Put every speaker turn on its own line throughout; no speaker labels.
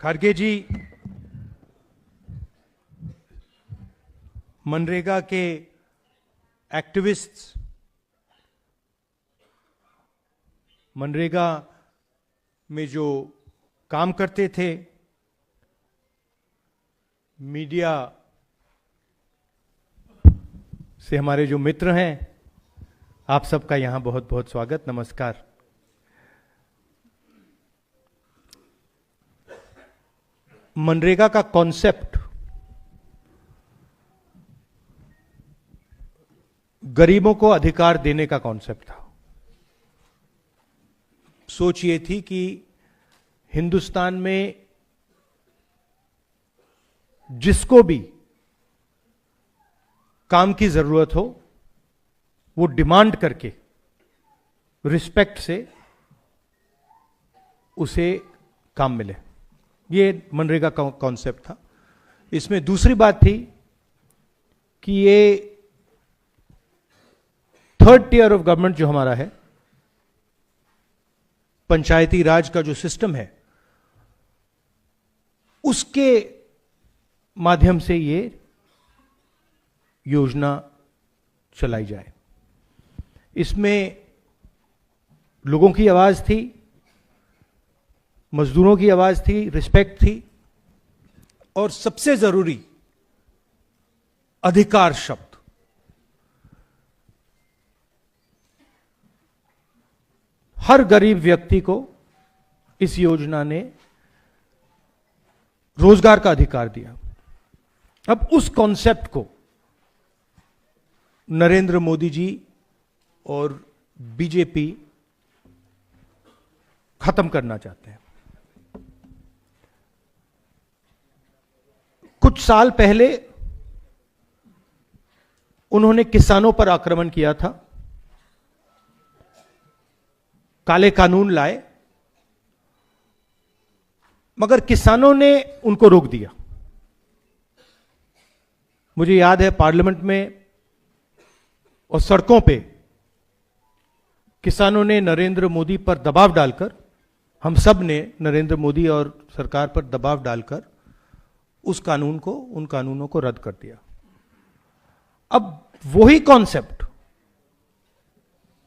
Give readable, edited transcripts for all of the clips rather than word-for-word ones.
खड़गे जी मनरेगा के एक्टिविस्ट्स, मनरेगा में जो काम करते थे, मीडिया से हमारे जो मित्र हैं, आप सबका यहां बहुत बहुत स्वागत, नमस्कार। मनरेगा का कॉन्सेप्ट गरीबों को अधिकार देने का कॉन्सेप्ट था। सोच ये थी कि हिंदुस्तान में जिसको भी काम की जरूरत हो वो डिमांड करके रिस्पेक्ट से उसे काम मिले, ये मनरेगा का कॉन्सेप्ट था। इसमें दूसरी बात थी कि ये थर्ड टियर ऑफ गवर्नमेंट जो हमारा है, पंचायती राज का जो सिस्टम है, उसके माध्यम से ये योजना चलाई जाए। इसमें लोगों की आवाज थी, मजदूरों की आवाज थी, रिस्पेक्ट थी, और सबसे जरूरी अधिकार शब्द। हर गरीब व्यक्ति को इस योजना ने रोजगार का अधिकार दिया। अब उस कॉन्सेप्ट को नरेंद्र मोदी जी और बीजेपी खत्म करना चाहते हैं। कुछ साल पहले उन्होंने किसानों पर आक्रमण किया था, काले कानून लाए, मगर किसानों ने उनको रोक दिया। मुझे याद है पार्लियामेंट में और सड़कों पे किसानों ने नरेंद्र मोदी पर दबाव डालकर, हम सब ने नरेंद्र मोदी और सरकार पर दबाव डालकर उस कानून को, उन कानूनों को रद्द कर दिया। अब वही कॉन्सेप्ट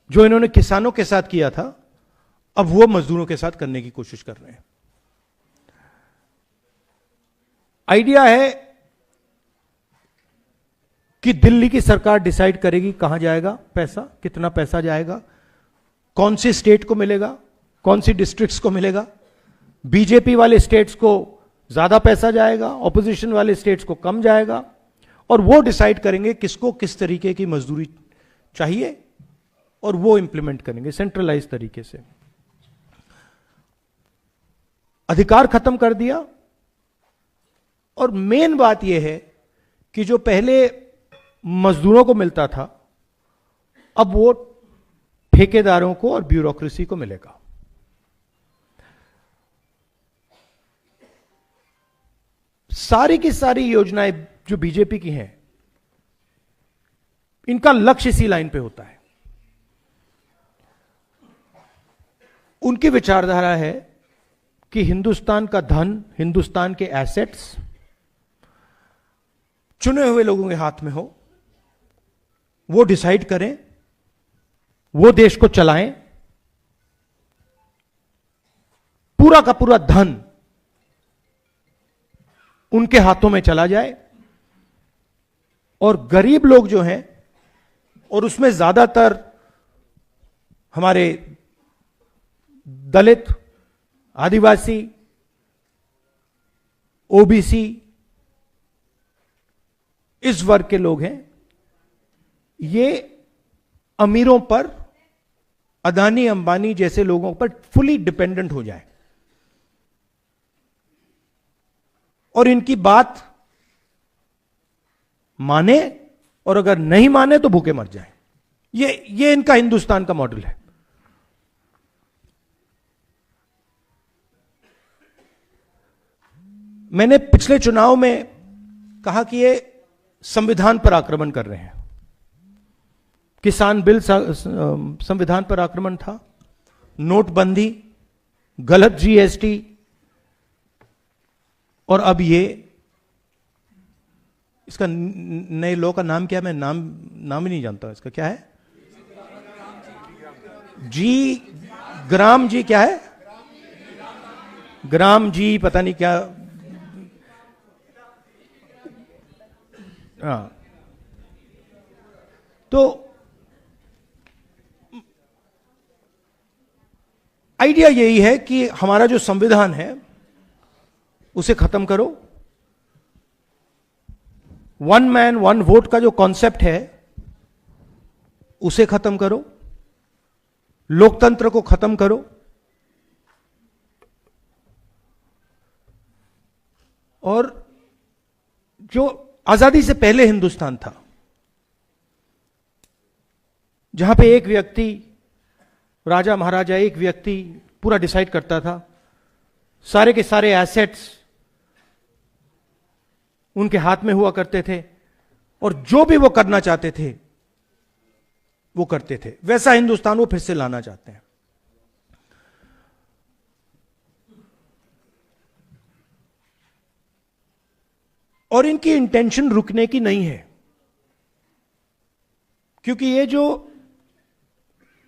जो इन्होंने किसानों के साथ किया था, अब वो मजदूरों के साथ करने की कोशिश कर रहे हैं। आइडिया है कि दिल्ली की सरकार डिसाइड करेगी कहां जाएगा पैसा, कितना पैसा जाएगा, कौन सी स्टेट को मिलेगा, कौन सी डिस्ट्रिक्ट्स को मिलेगा। बीजेपी वाले स्टेट्स को ज्यादा पैसा जाएगा, ऑपोजिशन वाले स्टेट्स को कम जाएगा, और वो डिसाइड करेंगे किसको किस तरीके की मजदूरी चाहिए और वो इंप्लीमेंट करेंगे सेंट्रलाइज तरीके से। अधिकार खत्म कर दिया। और मेन बात यह है कि जो पहले मजदूरों को मिलता था, अब वो ठेकेदारों को और ब्यूरोक्रेसी को मिलेगा। सारी की सारी योजनाएं जो बीजेपी की हैं, इनका लक्ष्य इसी लाइन पे होता है। उनकी विचारधारा है कि हिंदुस्तान का धन, हिंदुस्तान के एसेट्स चुने हुए लोगों के हाथ में हो, वो डिसाइड करें, वो देश को चलाएं, पूरा का पूरा धन उनके हाथों में चला जाए, और गरीब लोग जो हैं, और उसमें ज्यादातर हमारे दलित, आदिवासी, ओबीसी, इस वर्ग के लोग हैं, ये अमीरों पर, अदानी अंबानी जैसे लोगों पर फुली डिपेंडेंट हो जाए और इनकी बात माने, और अगर नहीं माने तो भूखे मर जाए। ये इनका हिंदुस्तान का मॉडल है। मैंने पिछले चुनाव में कहा कि ये संविधान पर आक्रमण कर रहे हैं। किसान बिल संविधान पर आक्रमण था, नोटबंदी, गलत जीएसटी, और अब ये इसका नए लॉ का नाम क्या है, मैं नाम ही नहीं जानता इसका, क्या है? जी ग्राम जी क्या है? ग्राम जी पता नहीं क्या। हाँ, तो आइडिया यही है कि हमारा जो संविधान है उसे खत्म करो। वन मैन वन वोट का जो कॉन्सेप्ट है उसे खत्म करो, लोकतंत्र को खत्म करो, और जो आजादी से पहले हिंदुस्तान था, जहां पे एक व्यक्ति, राजा महाराजा, एक व्यक्ति पूरा डिसाइड करता था, सारे के सारे एसेट्स उनके हाथ में हुआ करते थे, और जो भी वो करना चाहते थे वो करते थे, वैसा हिंदुस्तान वो फिर से लाना चाहते हैं। और इनकी इंटेंशन रुकने की नहीं है, क्योंकि ये जो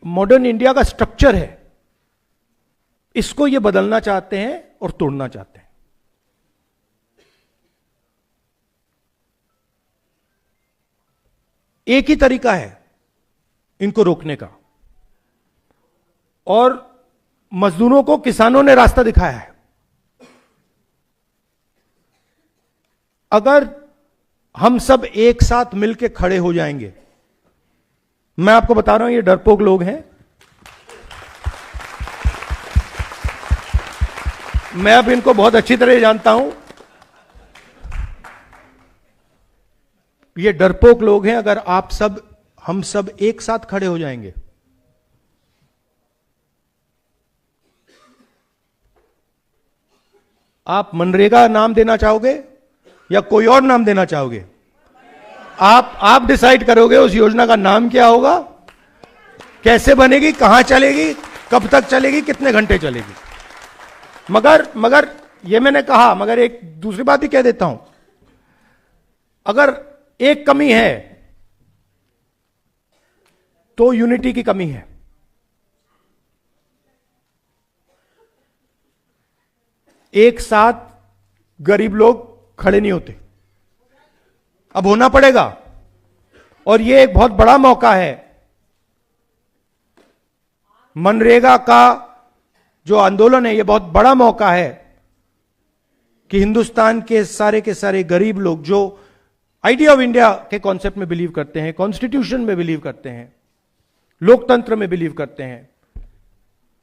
मॉडर्न इंडिया का स्ट्रक्चर है इसको ये बदलना चाहते हैं और तोड़ना चाहते हैं। एक ही तरीका है इनको रोकने का, और मजदूरों को किसानों ने रास्ता दिखाया है। अगर हम सब एक साथ मिलकर खड़े हो जाएंगे, मैं आपको बता रहा हूं ये डरपोक लोग हैं, मैं अब इनको बहुत अच्छी तरह जानता हूं, ये डरपोक लोग हैं। अगर हम सब एक साथ खड़े हो जाएंगे, आप मनरेगा नाम देना चाहोगे या कोई और नाम देना चाहोगे? आप डिसाइड करोगे उस योजना का नाम क्या होगा, कैसे बनेगी, कहां चलेगी, कब तक चलेगी, कितने घंटे चलेगी। मगर ये मैंने कहा, मगर एक दूसरी बात भी कह देता हूं, अगर एक कमी है तो यूनिटी की कमी है। एक साथ गरीब लोग खड़े नहीं होते, अब होना पड़ेगा, और यह एक बहुत बड़ा मौका है। मनरेगा का जो आंदोलन है, यह बहुत बड़ा मौका है कि हिंदुस्तान के सारे गरीब लोग जो आइडिया ऑफ इंडिया के कॉन्सेप्ट में बिलीव करते हैं, कॉन्स्टिट्यूशन में बिलीव करते हैं, लोकतंत्र में बिलीव करते हैं,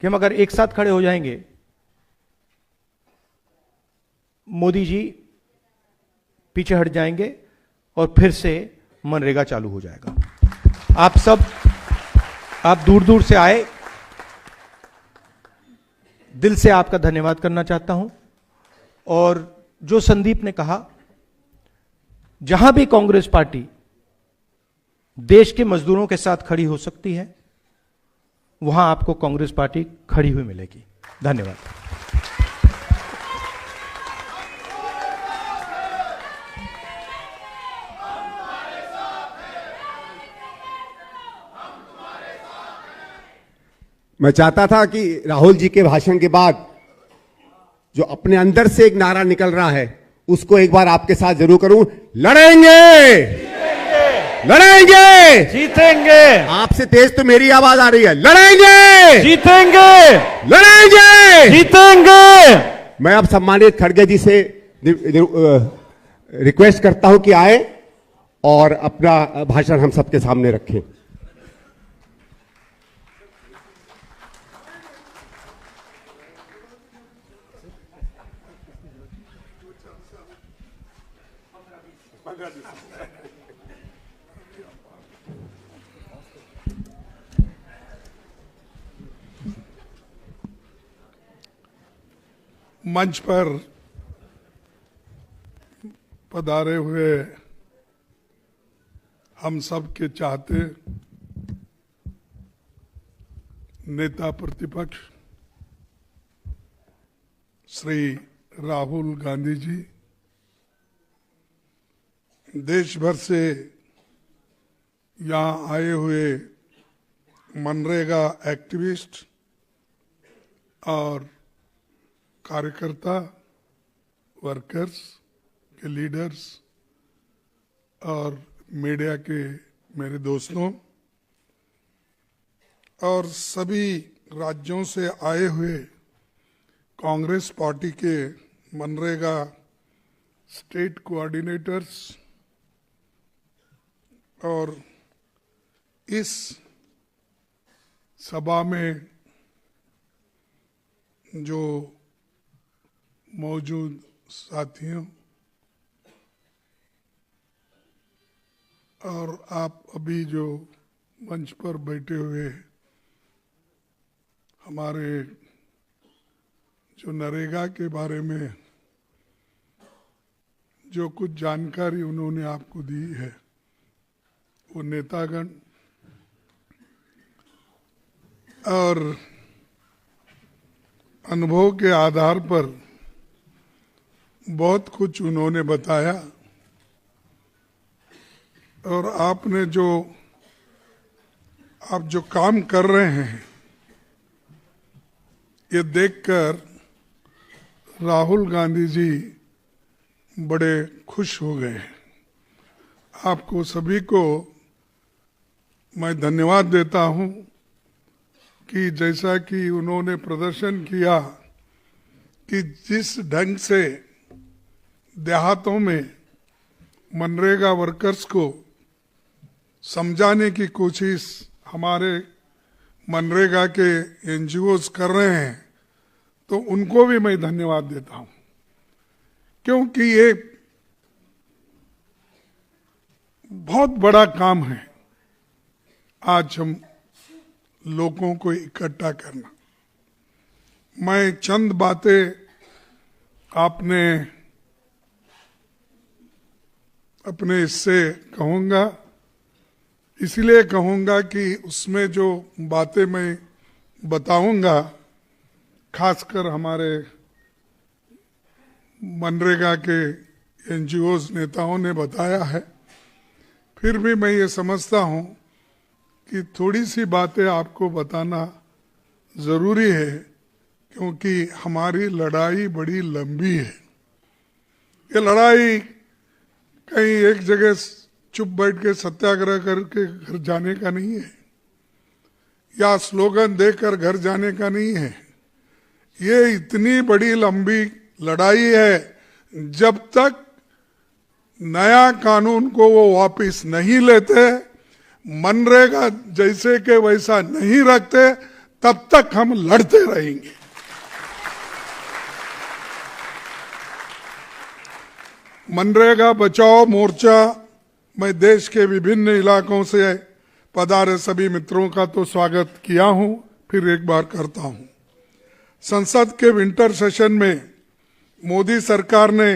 कि हम अगर एक साथ खड़े हो जाएंगे, मोदी जी पीछे हट जाएंगे और फिर से मनरेगा चालू हो जाएगा। आप दूर दूर से आए, दिल से आपका धन्यवाद करना चाहता हूं। और जो संदीप ने कहा, जहां भी कांग्रेस पार्टी देश के मजदूरों के साथ खड़ी हो सकती है, वहां आपको कांग्रेस पार्टी खड़ी हुई मिलेगी। धन्यवाद।
मैं चाहता था कि राहुल जी के भाषण के बाद जो अपने अंदर से एक नारा निकल रहा है उसको एक बार आपके साथ जरूर करूं। लड़ेंगे, लड़ेंगे,
जीतेंगे।
आपसे तेज तो मेरी आवाज आ रही है। लड़ेंगे,
जीतेंगे,
लड़ेंगे,
जीतेंगे।
मैं अब सम्मानित खड़गे जी से रिक्वेस्ट करता हूं कि आए और अपना भाषण हम सबके सामने रखें।
मंच पर पधारे हुए हम सब के चाहते नेता प्रतिपक्ष श्री राहुल गांधी जी देश भर से यहाँ आए हुए मनरेगा एक्टिविस्ट और कार्यकर्ता, वर्कर्स के लीडर्स और मीडिया के मेरे दोस्तों और सभी राज्यों से आए हुए कांग्रेस पार्टी के मनरेगा स्टेट कोऑर्डिनेटर्स और इस सभा में जो मौजूद साथियों और आप अभी जो मंच पर बैठे हुए हमारे जो नरेगा के बारे में जो कुछ जानकारी उन्होंने आपको दी है, वो नेतागण और अनुभव के आधार पर बहुत कुछ उन्होंने बताया और आपने आप जो काम कर रहे हैं ये देखकर राहुल गांधी जी बड़े खुश हो गए। आपको सभी को मैं धन्यवाद देता हूं कि जैसा कि उन्होंने प्रदर्शन किया कि जिस ढंग से देहातों में मनरेगा वर्कर्स को समझाने की कोशिश हमारे मनरेगा के एनजीओज कर रहे हैं, तो उनको भी मैं धन्यवाद देता हूं, क्योंकि ये बहुत बड़ा काम है आज हम लोगों को इकट्ठा करना। मैं चंद बातें आपने अपने इससे कहूँगा, इसलिए कहूँगा कि उसमें जो बातें मैं बताऊँगा खासकर हमारे मनरेगा के एनजीओज नेताओं ने बताया है, फिर भी मैं ये समझता हूँ कि थोड़ी सी बातें आपको बताना ज़रूरी है, क्योंकि हमारी लड़ाई बड़ी लंबी है। ये लड़ाई कहीं एक जगह चुप बैठ के सत्याग्रह करके घर जाने का नहीं है या स्लोगन देकर घर जाने का नहीं है। ये इतनी बड़ी लंबी लड़ाई है, जब तक नया कानून को वो वापस नहीं लेते, मनरेगा जैसे के वैसा नहीं रखते, तब तक हम लड़ते रहेंगे। मनरेगा बचाओ मोर्चा मैं देश के विभिन्न इलाकों से पधारे सभी मित्रों का तो स्वागत किया हूं, फिर एक बार करता हूं। संसद के विंटर सेशन में मोदी सरकार ने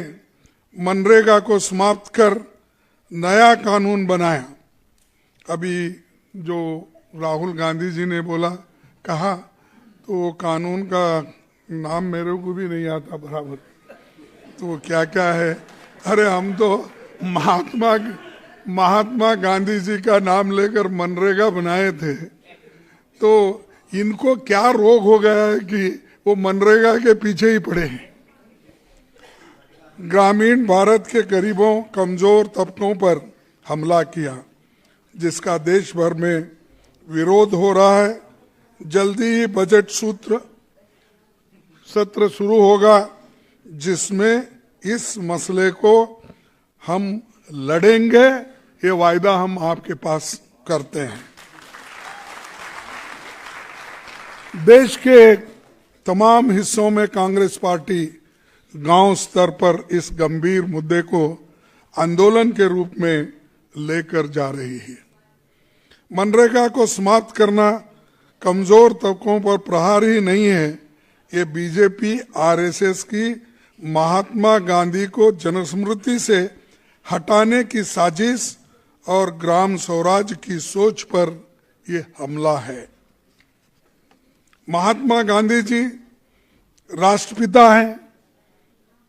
मनरेगा को समाप्त कर नया कानून बनाया। अभी जो राहुल गांधी जी ने कहा तो वो कानून का नाम मेरे को भी नहीं आता बराबर, तो क्या क्या है। अरे हम तो महात्मा गांधी जी का नाम लेकर मनरेगा बनाए थे, तो इनको क्या रोग हो गया है कि वो मनरेगा के पीछे ही पड़े हैं। ग्रामीण भारत के गरीबों कमजोर तबकों पर हमला किया, जिसका देश भर में विरोध हो रहा है। जल्दी ही बजट सत्र शुरू होगा, जिसमें इस मसले को हम लड़ेंगे, ये वायदा हम आपके पास करते हैं। देश के तमाम हिस्सों में कांग्रेस पार्टी गांव स्तर पर इस गंभीर मुद्दे को आंदोलन के रूप में लेकर जा रही है। मनरेगा को समाप्त करना कमजोर तबकों पर प्रहार ही नहीं है, ये बीजेपी आरएसएस की महात्मा गांधी को जनस्मृति से हटाने की साजिश और ग्राम स्वराज की सोच पर ये हमला है। महात्मा गांधी जी राष्ट्रपिता हैं,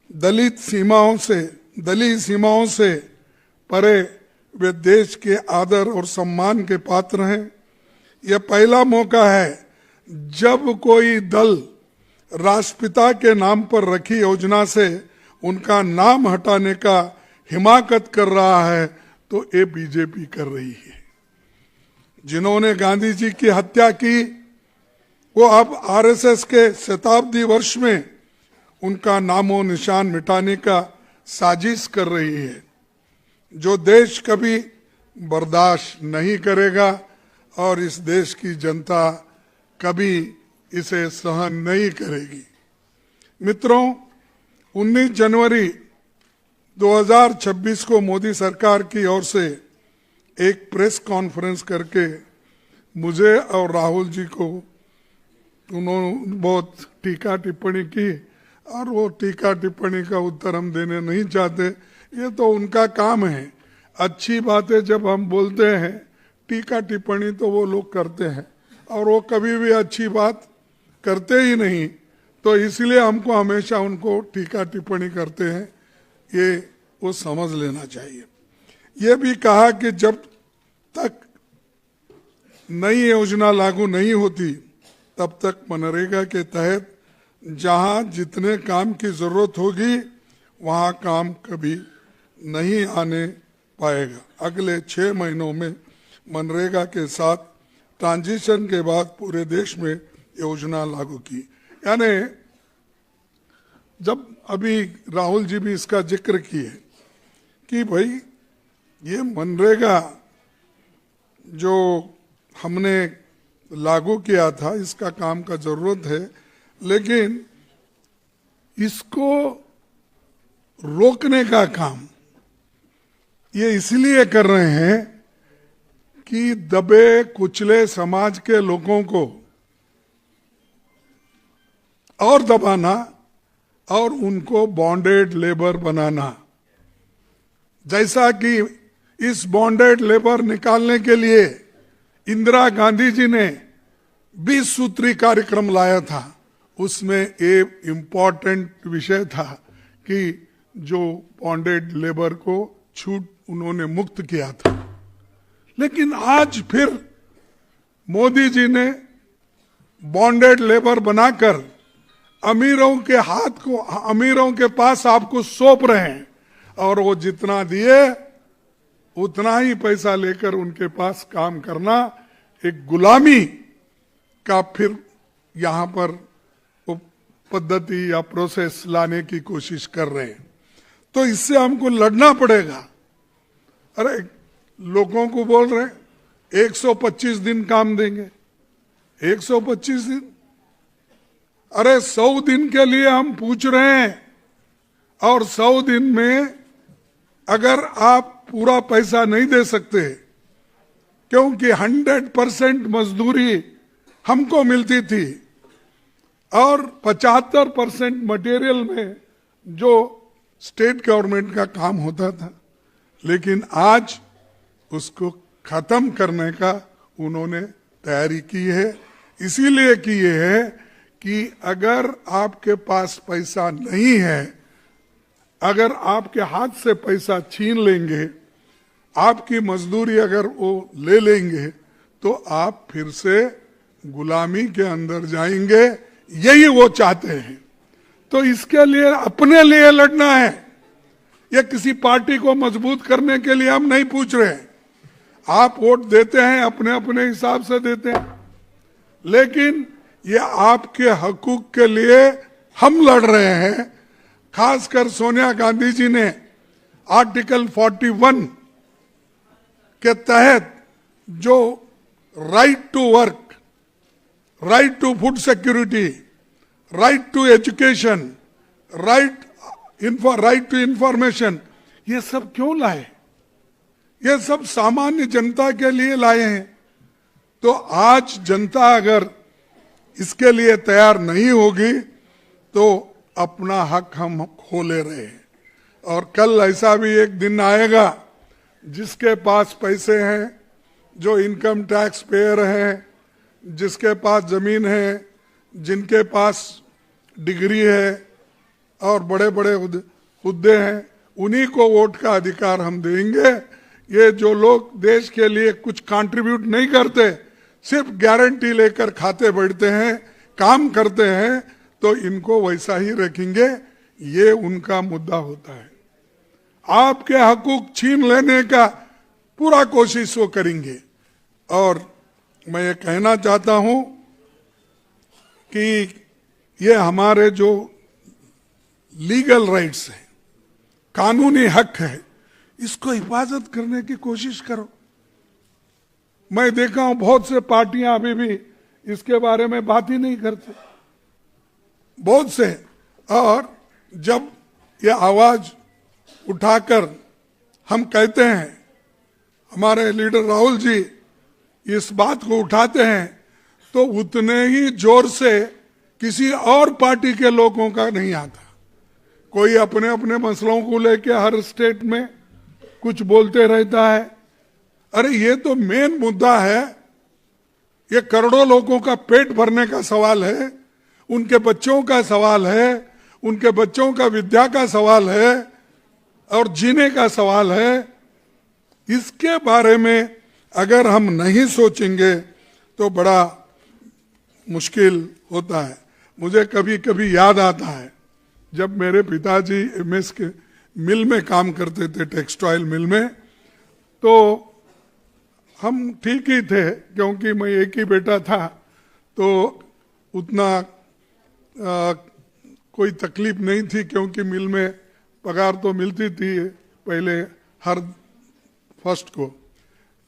दलित सीमाओं से परे वे देश के आदर और सम्मान के पात्र हैं। यह पहला मौका है जब कोई दल राष्ट्रपिता के नाम पर रखी योजना से उनका नाम हटाने का हिमाकत कर रहा है, तो ये बीजेपी कर रही है। जिन्होंने गांधी जी की हत्या की वो अब आरएसएस के शताब्दी वर्ष में उनका नामो निशान मिटाने का साजिश कर रही है, जो देश कभी बर्दाश्त नहीं करेगा और इस देश की जनता कभी इसे सहन नहीं करेगी। मित्रों, 19 जनवरी 2026 को मोदी सरकार की ओर से एक प्रेस कॉन्फ्रेंस करके मुझे और राहुल जी को उन्होंने बहुत टीका टिप्पणी की, और वो टीका टिप्पणी का उत्तर हम देने नहीं चाहते, ये तो उनका काम है। अच्छी बातें जब हम बोलते हैं, टीका टिप्पणी तो वो लोग करते हैं, और वो कभी भी अच्छी बात करते ही नहीं, तो इसलिए हमको हमेशा उनको टीका टिप्पणी करते हैं, ये वो समझ लेना चाहिए। ये भी कहा कि जब तक नई योजना लागू नहीं होती तब तक मनरेगा के तहत जहां जितने काम की जरूरत होगी वहां काम कभी नहीं आने पाएगा। अगले 6 महीनों में मनरेगा के साथ ट्रांजिशन के बाद पूरे देश में योजना लागू की। यानी जब अभी राहुल जी भी इसका जिक्र किए कि भाई ये मनरेगा जो हमने लागू किया था, इसका काम का जरूरत है, लेकिन इसको रोकने का काम ये इसलिए कर रहे हैं कि दबे कुचले समाज के लोगों को और दबाना और उनको बॉन्डेड लेबर बनाना। जैसा कि इस बॉन्डेड लेबर निकालने के लिए इंदिरा गांधी जी ने 20 सूत्री कार्यक्रम लाया था, उसमें एक इम्पॉर्टेंट विषय था कि जो बॉन्डेड लेबर को छूट उन्होंने मुक्त किया था। लेकिन आज फिर मोदी जी ने बॉन्डेड लेबर बनाकर अमीरों के हाथ को, अमीरों के पास आपको सौंप रहे हैं, और वो जितना दिए उतना ही पैसा लेकर उनके पास काम करना, एक गुलामी का फिर यहां पर पद्धति या प्रोसेस लाने की कोशिश कर रहे हैं। तो इससे हमको लड़ना पड़ेगा। अरे लोगों को बोल रहे 125 दिन काम देंगे, 125 दिन, अरे 100 दिन के लिए हम पूछ रहे हैं, और 100 दिन में अगर आप पूरा पैसा नहीं दे सकते, क्योंकि 100% मजदूरी हमको मिलती थी और 75% मटेरियल में जो स्टेट गवर्नमेंट का काम होता था, लेकिन आज उसको खत्म करने का उन्होंने तैयारी की है। इसीलिए की है कि अगर आपके पास पैसा नहीं है, अगर आपके हाथ से पैसा छीन लेंगे, आपकी मजदूरी अगर वो ले लेंगे, तो आप फिर से गुलामी के अंदर जाएंगे। यही वो चाहते हैं। तो इसके लिए अपने लिए लड़ना है, ये किसी पार्टी को मजबूत करने के लिए हम नहीं पूछ रहे। आप वोट देते हैं अपने अपने हिसाब से देते हैं, लेकिन ये आपके हकूक के लिए हम लड़ रहे हैं। खासकर सोनिया गांधी जी ने आर्टिकल 41 के तहत जो right to work, right to food security, right to education, right to information, ये सब क्यों लाए? ये सब सामान्य जनता के लिए लाए हैं। तो आज जनता अगर इसके लिए तैयार नहीं होगी तो अपना हक हम खो ले रहे हैं। और कल ऐसा भी एक दिन आएगा जिसके पास पैसे हैं, जो इनकम टैक्स पेयर हैं, जिसके पास जमीन है, जिनके पास डिग्री है, और बड़े बड़े हुद्दे हैं, उन्हीं को वोट का अधिकार हम देंगे। ये जो लोग देश के लिए कुछ कंट्रीब्यूट नहीं करते, सिर्फ गारंटी लेकर खाते बैठते हैं, काम करते हैं, तो इनको वैसा ही रखेंगे। ये उनका मुद्दा होता है। आपके हकूक छीन लेने का पूरा कोशिश वो करेंगे। और मैं ये कहना चाहता हूं कि ये हमारे जो लीगल राइट्स हैं, कानूनी हक है, इसको हिफाजत करने की कोशिश करो। मैं देखा हूं बहुत से पार्टियां अभी भी इसके बारे में बात ही नहीं करते, बहुत से। और जब ये आवाज उठाकर हम कहते हैं, हमारे लीडर राहुल जी इस बात को उठाते हैं, तो उतने ही जोर से किसी और पार्टी के लोगों का नहीं आता। कोई अपने अपने मसलों को लेके हर स्टेट में कुछ बोलते रहता है। अरे ये तो मेन मुद्दा है, ये करोड़ों लोगों का पेट भरने का सवाल है, उनके बच्चों का सवाल है, उनके बच्चों का विद्या का सवाल है और जीने का सवाल है। इसके बारे में अगर हम नहीं सोचेंगे तो बड़ा मुश्किल होता है। मुझे कभी कभी याद आता है, जब मेरे पिताजी एमएस के मिल में काम करते थे, टेक्सटाइल मिल में, तो हम ठीक ही थे क्योंकि मैं एक ही बेटा था, तो उतना कोई तकलीफ नहीं थी क्योंकि मिल में पगार तो मिलती थी पहले हर फर्स्ट को।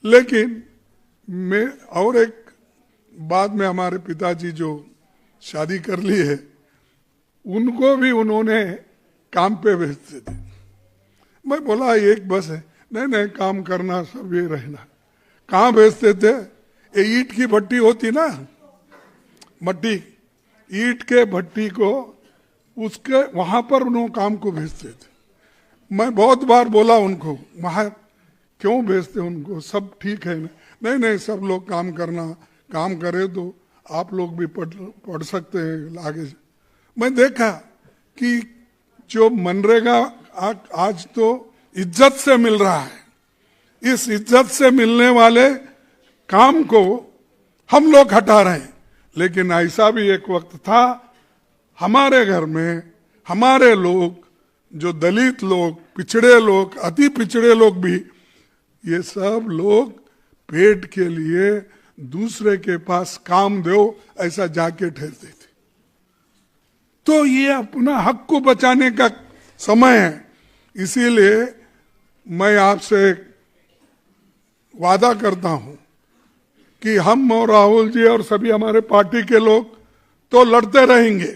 लेकिन मैं और एक बाद में हमारे पिताजी जो शादी कर ली है, उनको भी उन्होंने काम पे भेजते थे। मैं बोला एक बस है, नहीं नहीं काम करना सब ये रहना। कहाँ भेजते थे? ये ईंट की भट्टी होती ना, मट्टी ईंट के भट्टी को, उसके वहां पर उन्होंने काम को भेजते थे। मैं बहुत बार बोला उनको, वहां क्यों भेजते उनको, सब ठीक है ना? नहीं नहीं सब लोग काम करना, काम करे तो आप लोग भी पढ़ सकते हैं आगे। मैं देखा कि जो मनरेगा आज तो इज्जत से मिल रहा है, इस इज्जत से मिलने वाले काम को हम लोग हटा रहे हैं। लेकिन ऐसा भी एक वक्त था, हमारे घर में हमारे लोग, जो दलित लोग, पिछड़े लोग, अति पिछड़े लोग भी, ये सब लोग पेट के लिए दूसरे के पास काम दो ऐसा जाके ठहरते थे। तो ये अपना हक को बचाने का समय है। इसीलिए मैं आपसे वादा करता हूं कि हम और राहुल जी और सभी हमारे पार्टी के लोग तो लड़ते रहेंगे।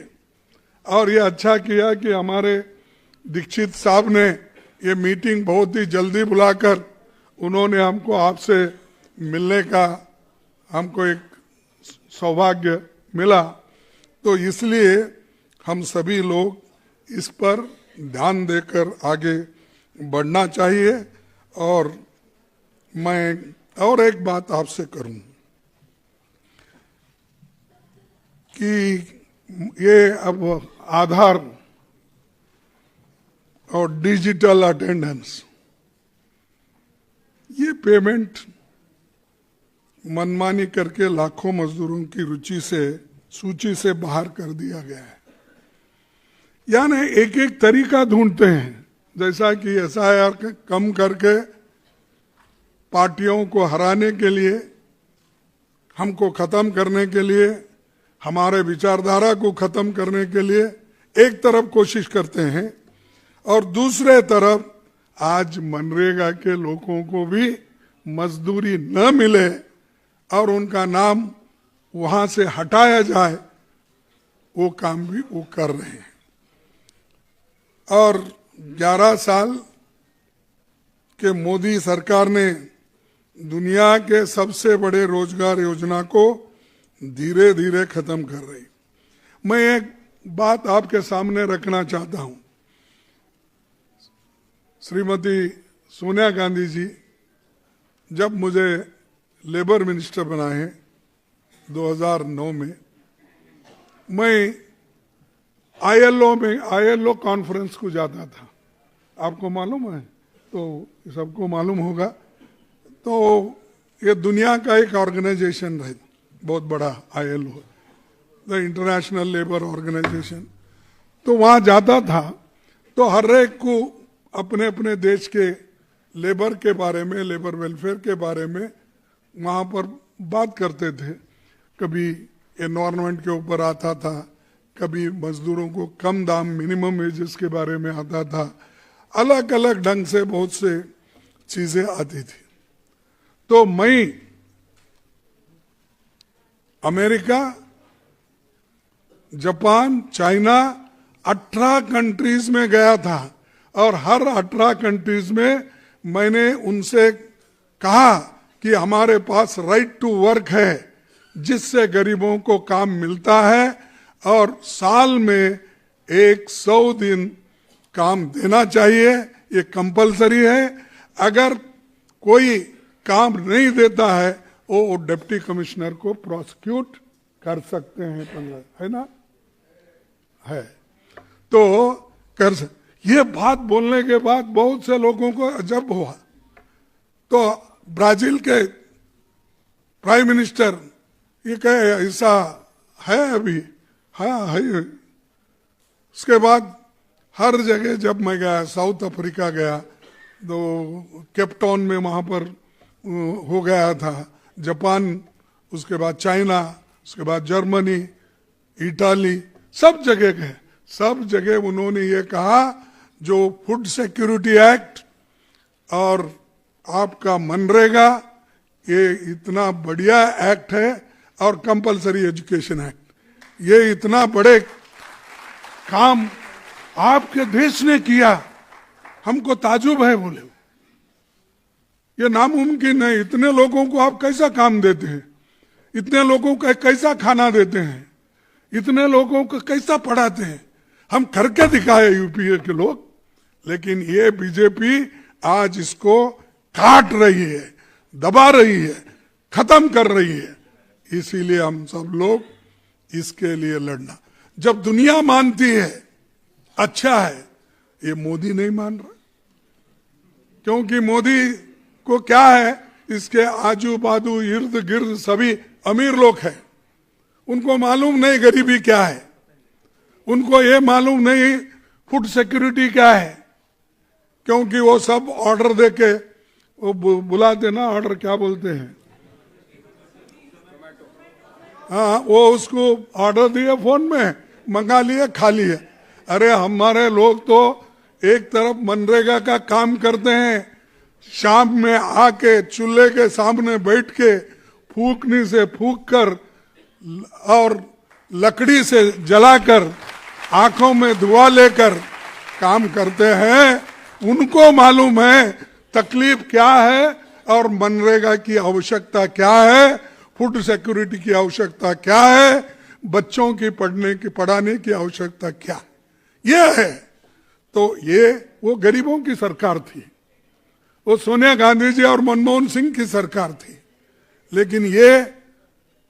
और ये अच्छा किया कि हमारे दीक्षित साहब ने ये मीटिंग बहुत ही जल्दी बुलाकर उन्होंने हमको आपसे मिलने का हमको एक सौभाग्य मिला। तो इसलिए हम सभी लोग इस पर ध्यान देकर आगे बढ़ना चाहिए। और मैं और एक बात आपसे करूं कि ये अब आधार और डिजिटल अटेंडेंस, ये पेमेंट मनमानी करके लाखों मजदूरों की रुचि से सूची से बाहर कर दिया गया है। यानी एक एक तरीका ढूंढते हैं, जैसा कि एसआईआर कम करके पार्टियों को हराने के लिए, हमको खत्म करने के लिए, हमारे विचारधारा को खत्म करने के लिए एक तरफ कोशिश करते हैं, और दूसरे तरफ आज मनरेगा के लोगों को भी मजदूरी न मिले और उनका नाम वहां से हटाया जाए, वो काम भी वो कर रहे हैं। और 11 साल के मोदी सरकार ने दुनिया के सबसे बड़े रोजगार योजना को धीरे धीरे खत्म कर रही। मैं एक बात आपके सामने रखना चाहता हूं। श्रीमती सोनिया गांधी जी जब मुझे लेबर मिनिस्टर बनाए 2009 में, मैं आईएलओ कॉन्फ्रेंस को जाता था, आपको मालूम है, तो सबको मालूम होगा। तो ये दुनिया का एक ऑर्गेनाइजेशन है बहुत बड़ा, ILO, the International Labour Organisation. तो वहां जाता था तो हर एक को अपने अपने देश के लेबर के बारे में, लेबर वेलफेयर के बारे में वहां पर बात करते थे। कभी एनवायरनमेंट के ऊपर आता था, कभी मजदूरों को कम दाम, मिनिमम वेजेस के बारे में आता था, अलग अलग ढंग से बहुत से चीजें आती थी। तो मैं अमेरिका, जापान, चाइना 18 कंट्रीज में गया था और हर 18 कंट्रीज में मैंने उनसे कहा कि हमारे पास राइट टू वर्क है, जिससे गरीबों को काम मिलता है और साल में 100 दिन काम देना चाहिए, ये कंपलसरी है। अगर कोई काम नहीं देता है वो डिप्टी कमिश्नर को प्रोसिक्यूट कर सकते हैं, है ना, है तो कर। ये बात बोलने के बाद बहुत से लोगों को अजब हुआ। तो ब्राजील के प्राइम मिनिस्टर ये कहे ऐसा है अभी, हाँ है। उसके बाद हर जगह जब मैं गया, साउथ अफ्रीका गया तो केपटाउन में वहां पर हो गया था, जापान, उसके बाद चाइना, उसके बाद जर्मनी, इटाली, सब जगह गए। सब जगह उन्होंने ये कहा जो फूड सिक्योरिटी एक्ट और आपका मनरेगा, ये इतना बढ़िया एक्ट है, और कंपलसरी एजुकेशन एक्ट, ये इतना बड़े काम आपके देश ने किया, हमको ताजुब है। बोले ये नामुमकिन है, इतने लोगों को आप कैसा काम देते हैं, इतने लोगों को कैसा खाना देते हैं, इतने लोगों को कैसा पढ़ाते हैं, हम करके दिखाए यूपीए के लोग। लेकिन ये बीजेपी आज इसको काट रही है, दबा रही है, खत्म कर रही है। इसीलिए हम सब लोग इसके लिए लड़ना। जब दुनिया मानती है अच्छा है, ये मोदी नहीं मान रहा, क्योंकि मोदी को क्या है, इसके आजू बाजू इर्द गिर्द सभी अमीर लोग हैं, उनको मालूम नहीं गरीबी क्या है, उनको ये मालूम नहीं फूड सिक्योरिटी क्या है, क्योंकि वो सब ऑर्डर देके वो बुलाते ना, ऑर्डर क्या बोलते हैं, हाँ, वो उसको ऑर्डर दिए, फोन में मंगा लिए, खा लिए। अरे हमारे लोग तो एक तरफ मनरेगा का काम करते हैं, शाम में आके चूल्हे के सामने बैठ के फूकनी से फूक कर और लकड़ी से जलाकर आंखों में धुआं लेकर काम करते हैं। उनको मालूम है तकलीफ क्या है और मनरेगा की आवश्यकता क्या है, फूड सिक्योरिटी की आवश्यकता क्या है, बच्चों की पढ़ाने की आवश्यकता क्या, ये है। तो ये वो गरीबों की सरकार थी, वो सोनिया गांधी जी और मनमोहन सिंह की सरकार थी, लेकिन ये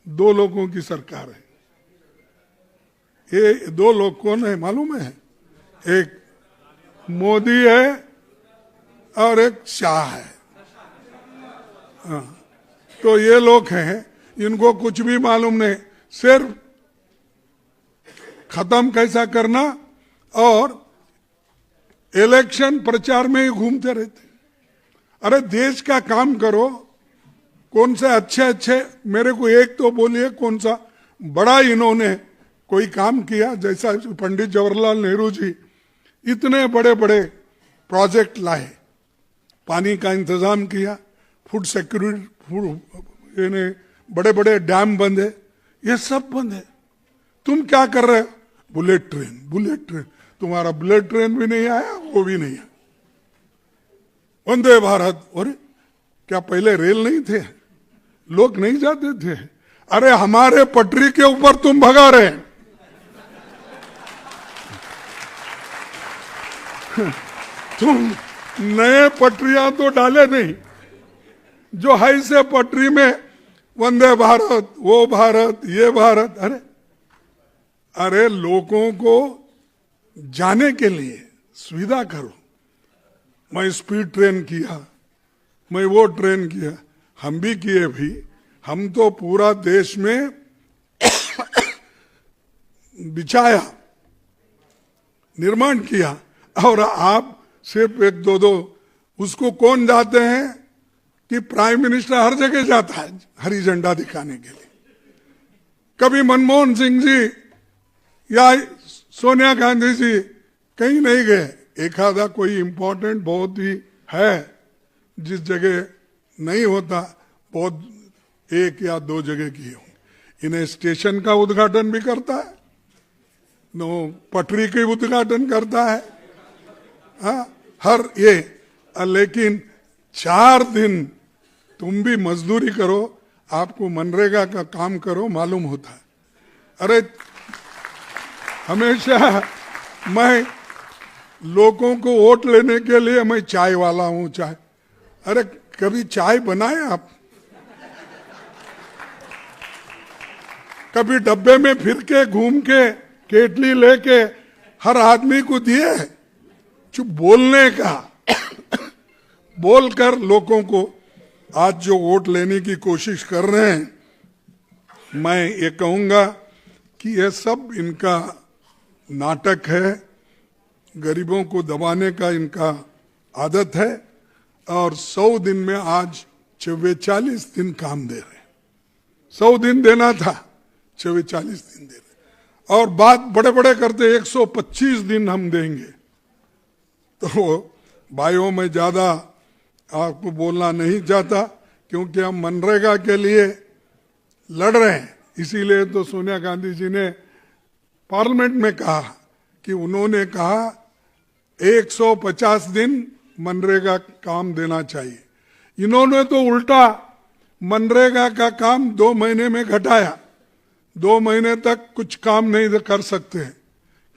दो लोगों की सरकार है। ये दो लोग कौन है मालूम है? एक मोदी है और एक शाह है। हाँ, तो ये लोग हैं, इनको कुछ भी मालूम नहीं, सिर्फ खत्म कैसा करना और इलेक्शन प्रचार में ही घूमते रहते। अरे देश का काम करो, कौन से अच्छे अच्छे, मेरे को एक तो बोलिए कौन सा बड़ा इन्होंने कोई काम किया, जैसा पंडित जवाहरलाल नेहरू जी इतने बड़े बड़े प्रोजेक्ट लाए, पानी का इंतजाम किया, फूड सिक्योरिटी, बड़े बड़े डैम बंदे, ये सब बंद है। तुम क्या कर रहे हो? बुलेट ट्रेन, बुलेट ट्रेन, तुम्हारा बुलेट ट्रेन भी नहीं आया, वो भी नहीं आया। वंदे भारत, अरे क्या पहले रेल नहीं थे, लोग नहीं जाते थे? अरे हमारे पटरी के ऊपर तुम भगा रहे हैं। तुम नए पटरियां तो डाले नहीं, जो है से पटरी में वंदे भारत, वो भारत, ये भारत। अरे लोगों को जाने के लिए सुविधा करो। मैं स्पीड ट्रेन किया, मैं वो ट्रेन किया, हम भी किए भी। हम तो पूरा देश में बिछाया, निर्माण किया, और आप सिर्फ एक दो दो। उसको कौन जाते हैं कि प्राइम मिनिस्टर हर जगह जाता है हरी झंडा दिखाने के लिए। कभी मनमोहन सिंह जी या सोनिया गांधी जी कहीं नहीं गए। एक आधा कोई इंपॉर्टेंट बहुत ही है जिस जगह नहीं होता, बहुत एक या दो जगह किए होंगे। इन्हें स्टेशन का उद्घाटन भी करता है, नो पटरी के उद्घाटन करता है, हाँ हर ये। लेकिन 4 दिन तुम भी मजदूरी करो, आपको मनरेगा का काम करो, मालूम होता है। अरे हमेशा मैं लोगों को वोट लेने के लिए मैं चाय वाला हूं, चाय। अरे कभी चाय बनाए आप? कभी डब्बे में फिर के घूम के केटली लेके हर आदमी को दिए? चुप बोलने का बोलकर लोगों को आज जो वोट लेने की कोशिश कर रहे हैं, मैं ये कहूंगा कि ये सब इनका नाटक है। गरीबों को दबाने का इनका आदत है। और 100 दिन में आज 44 दिन काम दे रहे हैं। 100 दिन देना था, 44 दिन दे रहे। और बात बड़े बड़े करते 125 दिन हम देंगे। तो भाइयों, मैं ज्यादा आपको बोलना नहीं चाहता, क्योंकि हम मनरेगा के लिए लड़ रहे हैं। इसीलिए तो सोनिया गांधी जी ने पार्लियामेंट में कहा कि उन्होंने कहा 150 दिन मनरेगा काम देना चाहिए। इन्होंने तो उल्टा मनरेगा का काम 2 महीने में घटाया। 2 महीने तक कुछ काम नहीं कर सकते।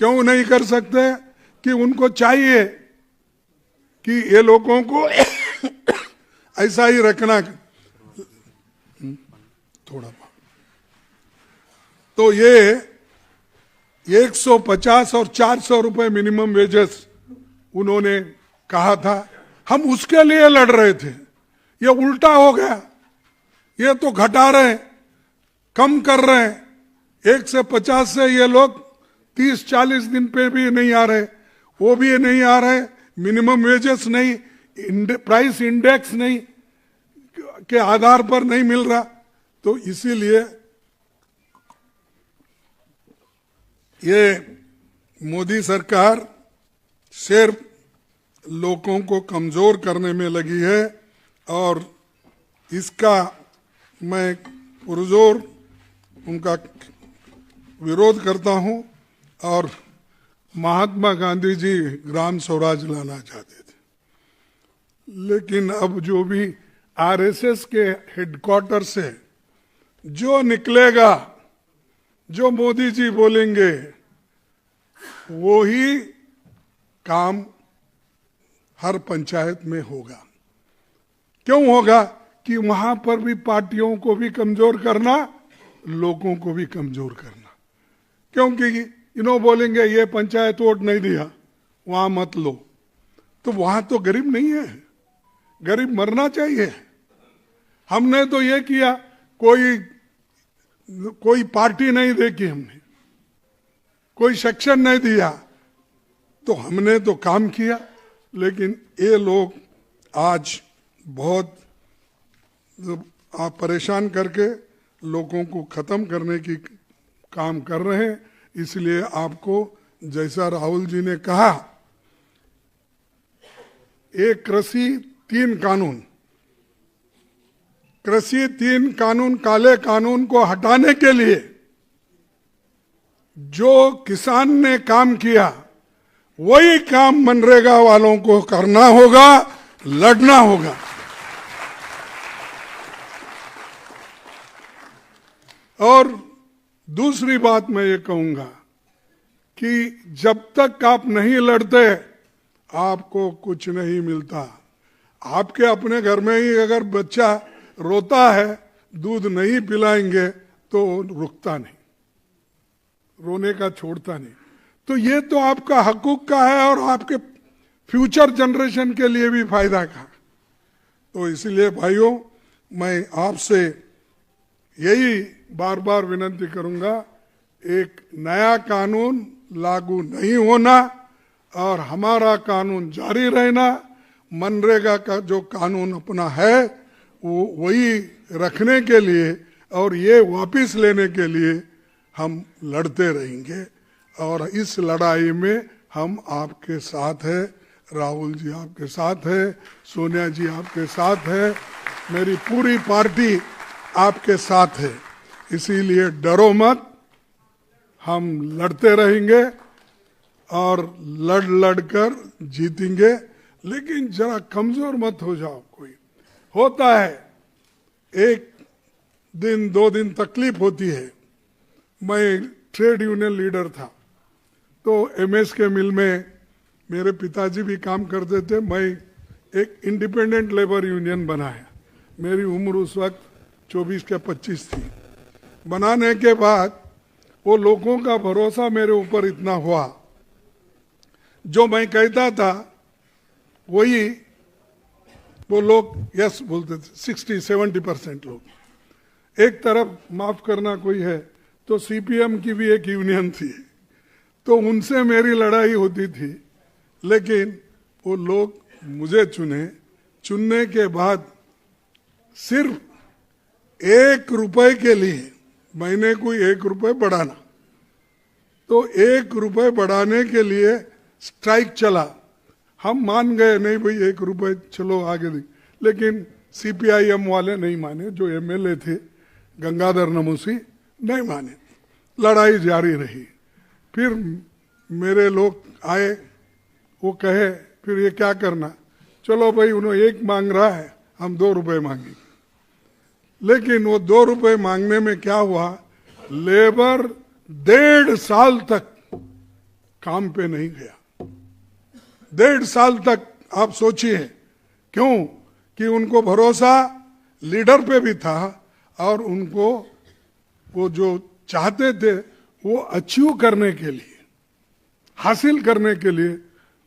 क्यों नहीं कर सकते? कि उनको चाहिए कि ये लोगों को ऐसा ही रखना। थोड़ा तो ये 150 और 400 रुपए मिनिमम वेजेस उन्होंने कहा था, हम उसके लिए लड़ रहे थे। ये उल्टा हो गया। ये तो घटा रहे हैं, कम कर रहे हैं। 1 से 50 से ये लोग 30-40 दिन पे भी नहीं आ रहे, वो भी नहीं आ रहे। मिनिमम वेजेस नहीं, प्राइस इंडेक्स नहीं के आधार पर नहीं मिल रहा। तो इसीलिए ये मोदी सरकार सिर्फ लोगों को कमजोर करने में लगी है, और इसका मैं पुरजोर उनका विरोध करता हूं। और महात्मा गांधी जी ग्राम स्वराज लाना चाहते थे, लेकिन अब जो भी आरएसएस के हेडक्वार्टर से जो निकलेगा, जो मोदी जी बोलेंगे, वो ही काम हर पंचायत में होगा। क्यों होगा? कि वहां पर भी पार्टियों को भी कमजोर करना, लोगों को भी कमजोर करना। क्योंकि इन्हों बोलेंगे ये पंचायत वोट नहीं दिया, वहां मत लो। तो वहां तो गरीब नहीं है, गरीब मरना चाहिए। हमने तो ये किया, कोई पार्टी नहीं देखी, हमने कोई सेक्शन नहीं दिया, तो हमने तो काम किया। लेकिन ये लोग आज बहुत परेशान करके लोगों को खत्म करने की काम कर रहे हैं। इसलिए आपको, जैसा राहुल जी ने कहा, एक कृषि 3 कानून, कृषि 3 कानून, काले कानून को हटाने के लिए जो किसान ने काम किया, वही काम मनरेगा वालों को करना होगा, लड़ना होगा। और दूसरी बात मैं ये कहूंगा कि जब तक आप नहीं लड़ते, आपको कुछ नहीं मिलता। आपके अपने घर में ही अगर बच्चा रोता है, दूध नहीं पिलाएंगे तो रुकता नहीं, रोने का छोड़ता नहीं। तो ये तो आपका हकूक का है और आपके फ्यूचर जनरेशन के लिए भी फायदा का। तो इसलिए भाइयों, मैं आपसे यही बार बार विनती करूंगा, एक नया कानून लागू नहीं होना और हमारा कानून जारी रहना, मनरेगा का जो कानून अपना है वो वही रखने के लिए और ये वापस लेने के लिए हम लड़ते रहेंगे। और इस लड़ाई में हम आपके साथ हैं, राहुल जी आपके साथ है, सोनिया जी आपके साथ है, मेरी पूरी पार्टी आपके साथ है। इसीलिए डरो मत, हम लड़ते रहेंगे और लड़ कर जीतेंगे। लेकिन जरा कमजोर मत हो जाओ। कोई होता है, एक दिन 2 दिन तकलीफ होती है। मैं ट्रेड यूनियन लीडर था, तो एमएस के मिल में मेरे पिताजी भी काम करते थे। मैं एक इंडिपेंडेंट लेबर यूनियन बनाया। मेरी उम्र उस वक्त 24 के 25 थी। बनाने के बाद वो लोगों का भरोसा मेरे ऊपर इतना हुआ, जो मैं कहता था वही वो लोग यस बोलते थे। 60-70% लोग। एक तरफ माफ करना कोई है तो सीपीएम की भी एक यूनियन थी, तो उनसे मेरी लड़ाई होती थी। लेकिन वो लोग मुझे चुनने के बाद सिर्फ 1 रुपए के लिए, महीने को 1 रुपए बढ़ाना, तो 1 रुपए बढ़ाने के लिए स्ट्राइक चला। हम मान गए, नहीं भाई 1 रुपए चलो आगे दी। लेकिन सीपीआईएम वाले नहीं माने, जो एमएलए थे गंगाधर नमूसी नहीं माने। लड़ाई जारी रही। फिर मेरे लोग आए, वो कहे फिर ये क्या करना, चलो भाई उन्होंने 1 मांग रहा है, हम 2 रुपए मांगेंगे। लेकिन वो 2 रुपए मांगने में क्या हुआ, लेबर 1.5 साल तक काम पे नहीं गया। 1.5 साल तक आप सोचिए, क्यों कि उनको भरोसा लीडर पे भी था और उनको वो जो चाहते थे वो अचीव करने के लिए, हासिल करने के लिए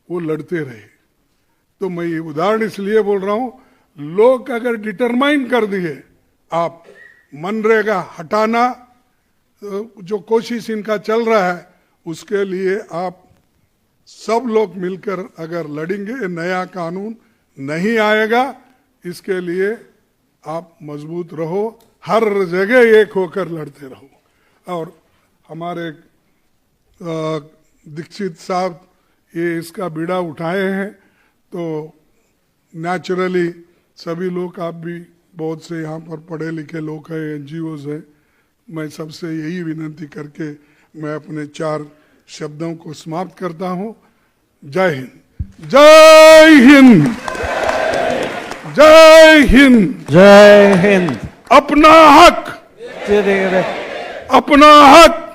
वो लड़ते रहे। तो मैं ये उदाहरण इसलिए बोल रहा हूं, लोग अगर डिटरमाइन कर दिए आप मनरेगा हटाना, जो कोशिश इनका चल रहा है उसके लिए आप सब लोग मिलकर अगर लड़ेंगे, नया कानून नहीं आएगा। इसके लिए आप मजबूत रहो, हर जगह एक होकर लड़ते रहो। और हमारे दीक्षित साहब ये इसका बीड़ा उठाए हैं, तो नेचुरली सभी लोग, आप भी बहुत से यहाँ पर पढ़े लिखे लोग हैं, एनजीओज हैं, मैं सबसे यही विनती करके मैं अपने 4 शब्दों को समाप्त करता हूँ। जय हिंद, जय हिंद, जय हिंद,
जय हिंद।
अपना हक, अपना हक,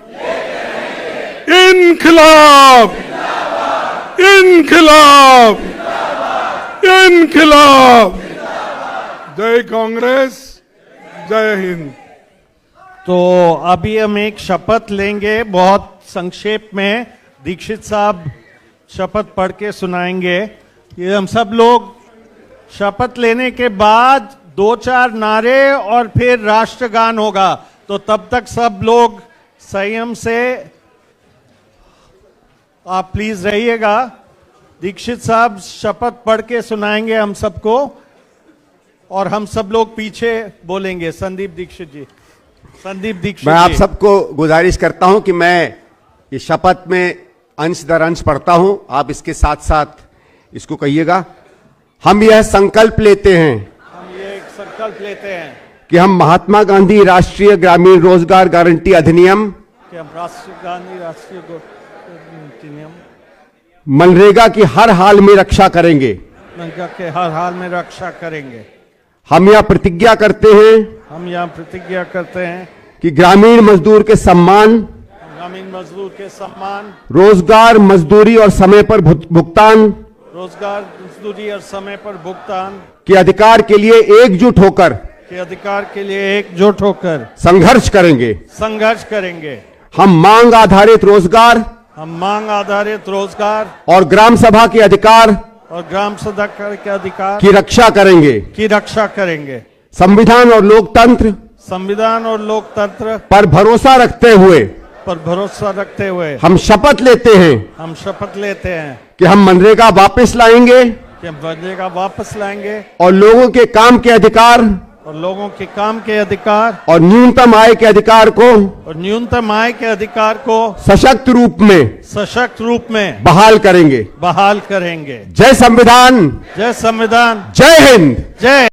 इनकलाब, इनकलाब, इनकलाब। जय कांग्रेस, जय हिंद।
तो अभी हम एक शपथ लेंगे, बहुत संक्षेप में दीक्षित साहब शपथ पढ़ के सुनाएंगे। ये हम सब लोग शपथ लेने के बाद 2-4 नारे और फिर राष्ट्रगान होगा, तो तब तक सब लोग संयम से आप प्लीज रहिएगा। दीक्षित साहब शपथ पढ़ के सुनाएंगे हम सबको और हम सब लोग पीछे बोलेंगे। संदीप दीक्षित जी, संदीप दीक्षित।
मैं आप सबको गुजारिश करता हूं कि मैं ये शपथ में अंश दर अंश पढ़ता हूं, आप इसके साथ साथ इसको कहिएगा। हम यह संकल्प लेते हैं,
हम ये एक संकल्प लेते हैं
कि हम महात्मा गांधी राष्ट्रीय ग्रामीण रोजगार गारंटी अधिनियम,
कि हम राष्ट्रीय गांधी राष्ट्रीय नियम
मनरेगा की हर हाल में रक्षा करेंगे।
मनरेगा के हर हाल में रक्षा करेंगे।
हम यह प्रतिज्ञा करते हैं,
हम यहाँ प्रतिज्ञा करते हैं
कि ग्रामीण मजदूर के सम्मान,
ग्रामीण मजदूर के सम्मान,
रोजगार मजदूरी और समय पर भुगतान,
रोजगार मजदूरी और समय पर भुगतान
के अधिकार के लिए एकजुट होकर,
के अधिकार के लिए एकजुट होकर
संघर्ष करेंगे।
संघर्ष करेंगे।
हम मांग आधारित रोजगार,
हम मांग आधारित रोजगार
और ग्राम सभा के अधिकार
और ग्राम सभा के अधिकार
की रक्षा करेंगे।
की रक्षा करेंगे।
संविधान और लोकतंत्र
संविधान और लोकतंत्र
पर भरोसा रखते हुए
पर भरोसा रखते हुए
हम शपथ लेते हैं
हम शपथ लेते हैं
कि हम मनरेगा वापस लाएंगे
कि हम मनरेगा वापस लाएंगे
और लोगों के काम के अधिकार
और लोगों के काम के अधिकार
और न्यूनतम आय के अधिकार को
और न्यूनतम आय के अधिकार को
सशक्त रूप में
बहाल
करेंगे।
बहाल करेंगे।
जय संविधान,
जय संविधान,
जय हिंद।
जय